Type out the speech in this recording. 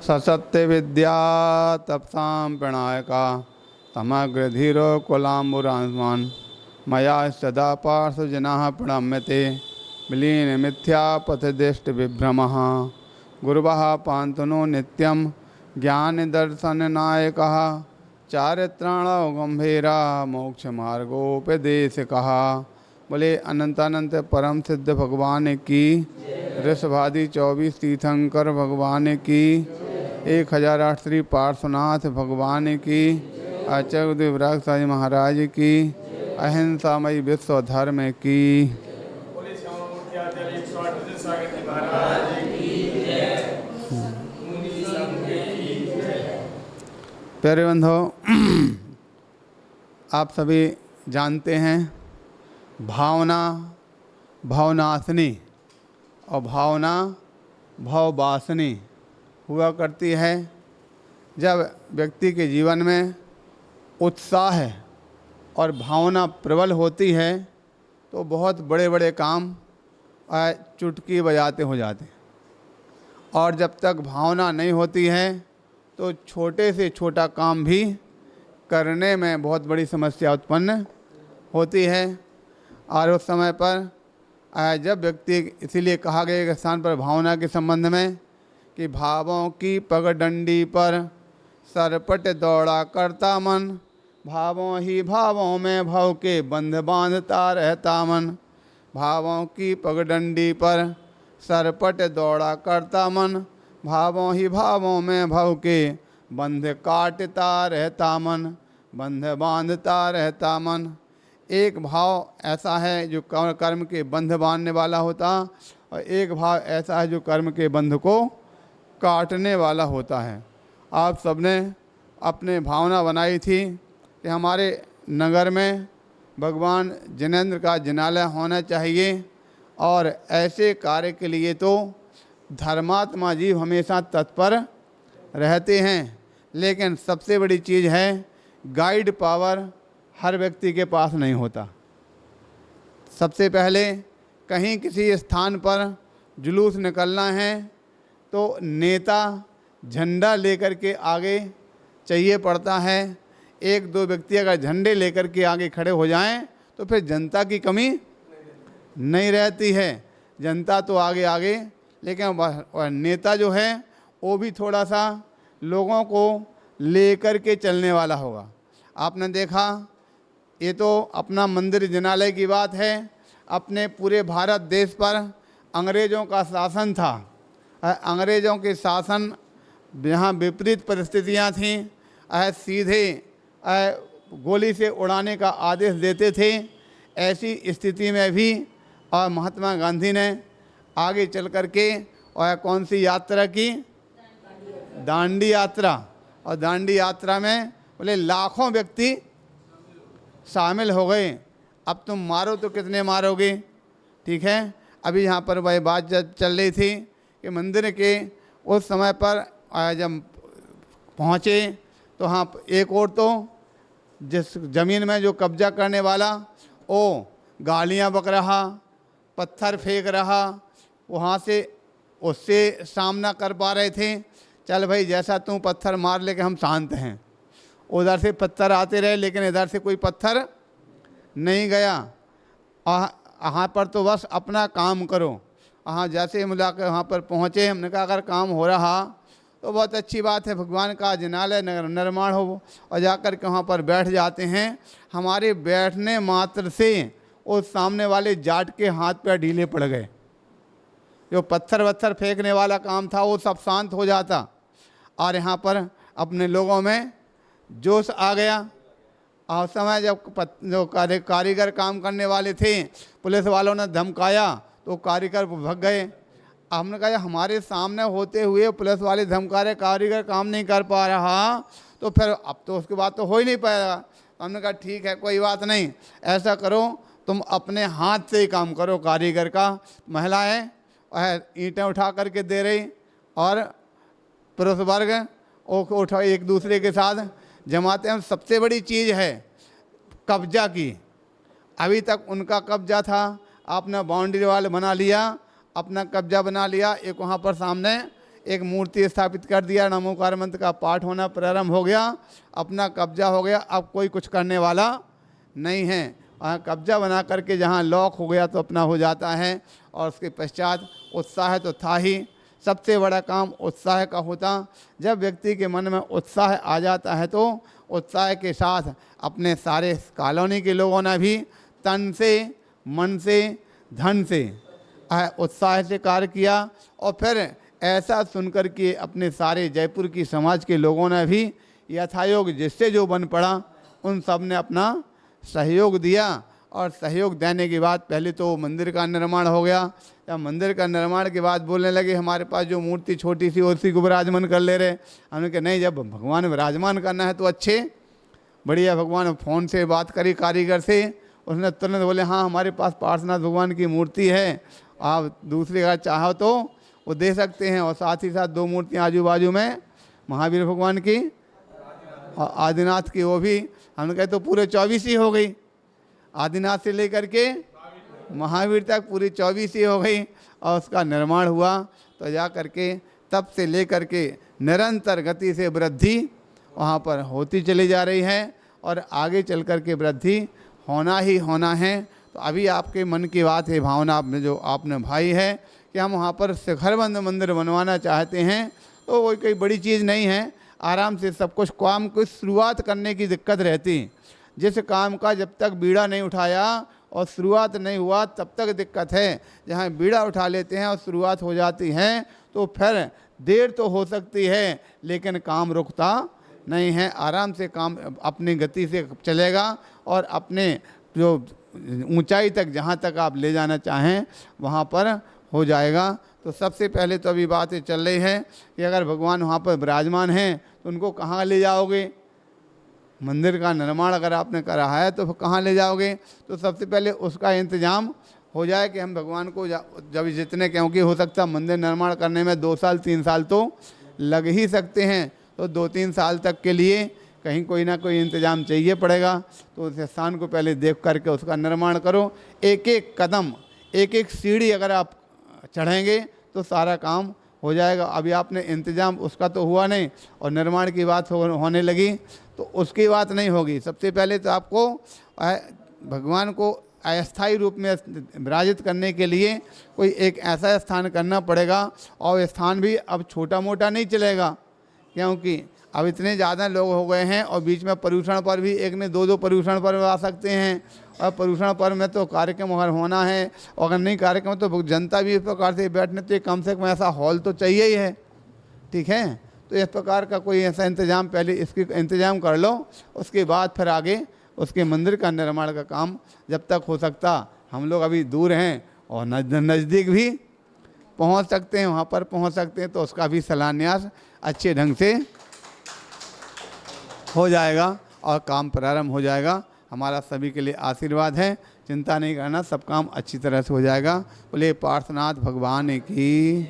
ससत्य विद्या तपसां प्रणायका तमग्र धीरो कुलाम्बुरांसमान मया सदा पार्श्वजनाः प्रणम्यते विलीन मिथ्या पथदिष्ट विभ्रमः गुरुवः पान्तनो नित्यं ज्ञान दर्शन नायकः चारित्राणो गंभीरा मोक्ष मार्गोपदेशकः। बोले अनंतानंत परम सिद्ध भगवान की, ऋषभादि 24 तीर्थंकर भगवान की, 1008 श्री पार्श्वनाथ भगवान की, आचार्य देवराज साई महाराज की, अहिंसामयी विश्व धर्म की। प्यारे बंधो, आप सभी जानते हैं भावना भावनाशनी और भावना भववासनी हुआ करती है। जब व्यक्ति के जीवन में उत्साह और भावना प्रबल होती है तो बहुत बड़े बड़े काम चुटकी बजाते हो जाते हैं, और जब तक भावना नहीं होती है तो छोटे से छोटा काम भी करने में बहुत बड़ी समस्या उत्पन्न होती है। और उस समय पर जब व्यक्ति, इसीलिए कहा गया एक स्थान पर भावना के संबंध में कि भावों की पगडंडी पर सरपट दौड़ा करता मन, भावों ही भावों में भव के बंध बांधता रहता मन। भावों की पगडंडी पर सरपट दौड़ा करता मन, भावों ही भावों में भव के बंध काटता रहता मन, बंध बांधता रहता मन। एक भाव ऐसा है जो कर्म के बंध बांधने वाला होता, और एक भाव ऐसा है जो कर्म के बंध को काटने वाला होता है। आप सबने अपने भावना बनाई थी कि हमारे नगर में भगवान जिनेंद्र का जिनालय होना चाहिए, और ऐसे कार्य के लिए तो धर्मात्मा जीव हमेशा तत्पर रहते हैं। लेकिन सबसे बड़ी चीज़ है गाइड पावर हर व्यक्ति के पास नहीं होता। सबसे पहले कहीं किसी स्थान पर जुलूस निकलना है तो नेता झंडा लेकर के आगे चाहिए पड़ता है। एक दो व्यक्ति अगर झंडे लेकर के आगे खड़े हो जाएं तो फिर जनता की कमी नहीं रहती है। जनता तो आगे आगे, लेकिन नेता जो है वो भी थोड़ा सा लोगों को लेकर के चलने वाला होगा। आपने देखा, ये तो अपना मंदिर जिनालय की बात है। अपने पूरे भारत देश पर अंग्रेज़ों का शासन था। अंग्रेज़ों के शासन यहाँ विपरीत परिस्थितियाँ थीं। सीधे गोली से उड़ाने का आदेश देते थे। ऐसी स्थिति में भी और महात्मा गांधी ने आगे चल कर के और कौन सी यात्रा की? दांडी यात्रा। और दांडी यात्रा में बोले लाखों व्यक्ति शामिल हो गए। अब तुम मारो तो कितने मारोगे? ठीक है। अभी यहाँ पर वही बात चल रही थी कि मंदिर के उस समय पर जब पहुँचे तो हाँ, एक और तो जिस ज़मीन में जो कब्जा करने वाला वो गालियाँ बक रहा, पत्थर फेंक रहा, वहाँ से उससे सामना कर पा रहे थे। चल भाई, जैसा तू पत्थर मार लेके हम शांत हैं। उधर से पत्थर आते रहे लेकिन इधर से कोई पत्थर नहीं गया। वहाँ पर तो बस अपना काम करो। वहाँ जैसे मिला कर वहाँ पर पहुँचे, हमने कहा अगर काम हो रहा तो बहुत अच्छी बात है, भगवान का जिनालय निर्माण हो, और जाकर के वहाँ पर बैठ जाते हैं। हमारे बैठने मात्र से उस सामने वाले जाट के हाथ पैर ढीले पड़ गए। जो पत्थर वत्थर फेंकने वाला काम था वो सब शांत हो जाता, और यहाँ पर अपने लोगों में जोश आ गया। और समय जब जो कारीगर काम करने वाले थे, पुलिस वालों ने धमकाया तो कारीगर भाग गए। हमने कहा हमारे सामने होते हुए पुलिस वाले धमका रहे, कारीगर काम नहीं कर पा रहा, तो फिर अब तो उसके बाद तो हो ही नहीं पाएगा। हमने कहा ठीक है, कोई बात नहीं, ऐसा करो तुम अपने हाथ से ही काम करो कारीगर का। महिलाएं ईंटें उठा करके दे रही, और पुरुष वर्ग उठा एक दूसरे के साथ जमाते हैं। सबसे बड़ी चीज़ है कब्जा की। अभी तक उनका कब्जा था, आपने बाउंड्री वाल बना लिया, अपना कब्जा बना लिया। एक वहाँ पर सामने एक मूर्ति स्थापित कर दिया, नमोकार मंत्र का पाठ होना प्रारंभ हो गया, अपना कब्जा हो गया, अब कोई कुछ करने वाला नहीं है। कब्जा बना करके जहाँ लॉक हो गया तो अपना हो जाता है। और उसके पश्चात उत्साह तो था ही, सबसे बड़ा काम उत्साह का होता। जब व्यक्ति के मन में उत्साह आ जाता है तो उत्साह के साथ अपने सारे कॉलोनी के लोगों ने भी तन से, मन से, धन से उत्साह से कार्य किया। और फिर ऐसा सुनकर के अपने सारे जयपुर की समाज के लोगों ने भी यथायोग जिससे जो बन पड़ा उन सब ने अपना सहयोग दिया। और सहयोग देने के बाद पहले तो मंदिर का निर्माण हो गया। जब मंदिर का निर्माण के बाद बोलने लगे हमारे पास जो मूर्ति छोटी सी उसी को विराजमान कर ले रहे। हमने कहा नहीं, जब भगवान विराजमान करना है तो अच्छे बढ़िया। भगवान फ़ोन से बात करी कारीगर से, उसने तुरंत बोले हाँ हमारे पास पार्श्वनाथ भगवान की मूर्ति है, आप दूसरी अगर चाहो तो वो दे सकते हैं। और साथ ही साथ 2 मूर्तियाँ आजू बाजू में महावीर भगवान की और आदिनाथ की, वो भी हमने कहे तो पूरे 24 ही हो गई। आदिनाथ से लेकर के महावीर तक पूरी 24 ही हो गई। और उसका निर्माण हुआ तो जा करके तब से लेकर के निरंतर गति से वृद्धि वहाँ पर होती चली जा रही है और आगे चल कर के वृद्धि होना ही होना है। तो अभी आपके मन की बात है, भावना आपने जो आपने भाई है कि हम वहाँ पर शिखरबंद मंदिर बनवाना चाहते हैं, तो वो कोई बड़ी चीज़ नहीं है। आराम से सब कुछ काम को शुरुआत करने की दिक्कत रहती। जिस काम का जब तक बीड़ा नहीं उठाया और शुरुआत नहीं हुआ तब तक दिक्कत है। जहाँ बीड़ा उठा लेते हैं और शुरुआत हो जाती है तो फिर देर तो हो सकती है लेकिन काम रुकता नहीं है। आराम से काम अपनी गति से चलेगा और अपने जो ऊंचाई तक जहाँ तक आप ले जाना चाहें वहाँ पर हो जाएगा। तो सबसे पहले तो अभी बातें चल रही है कि अगर भगवान वहाँ पर विराजमान हैं तो उनको कहाँ ले जाओगे। मंदिर का निर्माण अगर आपने करा है तो कहाँ ले जाओगे। तो सबसे पहले उसका इंतजाम हो जाए कि हम भगवान को जब जितने, क्योंकि हो सकता मंदिर निर्माण करने में 2 साल 3 साल तो लग ही सकते हैं। तो 2-3 साल तक के लिए कहीं कोई ना कोई इंतजाम चाहिए पड़ेगा। तो उस स्थान को पहले देख करके उसका निर्माण करो। एक एक कदम, एक एक सीढ़ी अगर आप चढ़ेंगे तो सारा काम हो जाएगा। अभी आपने इंतजाम उसका तो हुआ नहीं और निर्माण की बात होने लगी तो उसकी बात नहीं होगी। सबसे पहले तो आपको भगवान को अस्थायी रूप में विराजित करने के लिए कोई एक ऐसा स्थान करना पड़ेगा। और स्थान भी अब छोटा मोटा नहीं चलेगा, क्योंकि अब इतने ज़्यादा लोग हो गए हैं और बीच में पर्यूषण पर भी एक ने 2-2 पर्यूषण पर आ सकते हैं। और पर्यूषण पर में तो कार्यक्रम अगर होना है और अगर नहीं कार्यक्रम तो जनता भी इस प्रकार से बैठने तो कम से कम ऐसा हॉल तो चाहिए ही है। ठीक है, तो इस प्रकार का कोई ऐसा इंतजाम पहले इसकी इंतजाम कर लो, उसके बाद फिर आगे उसके मंदिर का निर्माण का काम जब तक हो सकता। हम लोग अभी दूर हैं और नज़दीक भी पहुंच सकते हैं, वहां पर पहुंच सकते हैं तो उसका भी शिलान्यास अच्छे ढंग से हो जाएगा और काम प्रारंभ हो जाएगा। हमारा सभी के लिए आशीर्वाद है, चिंता नहीं करना, सब काम अच्छी तरह से हो जाएगा। बोले पार्श्वनाथ भगवान की।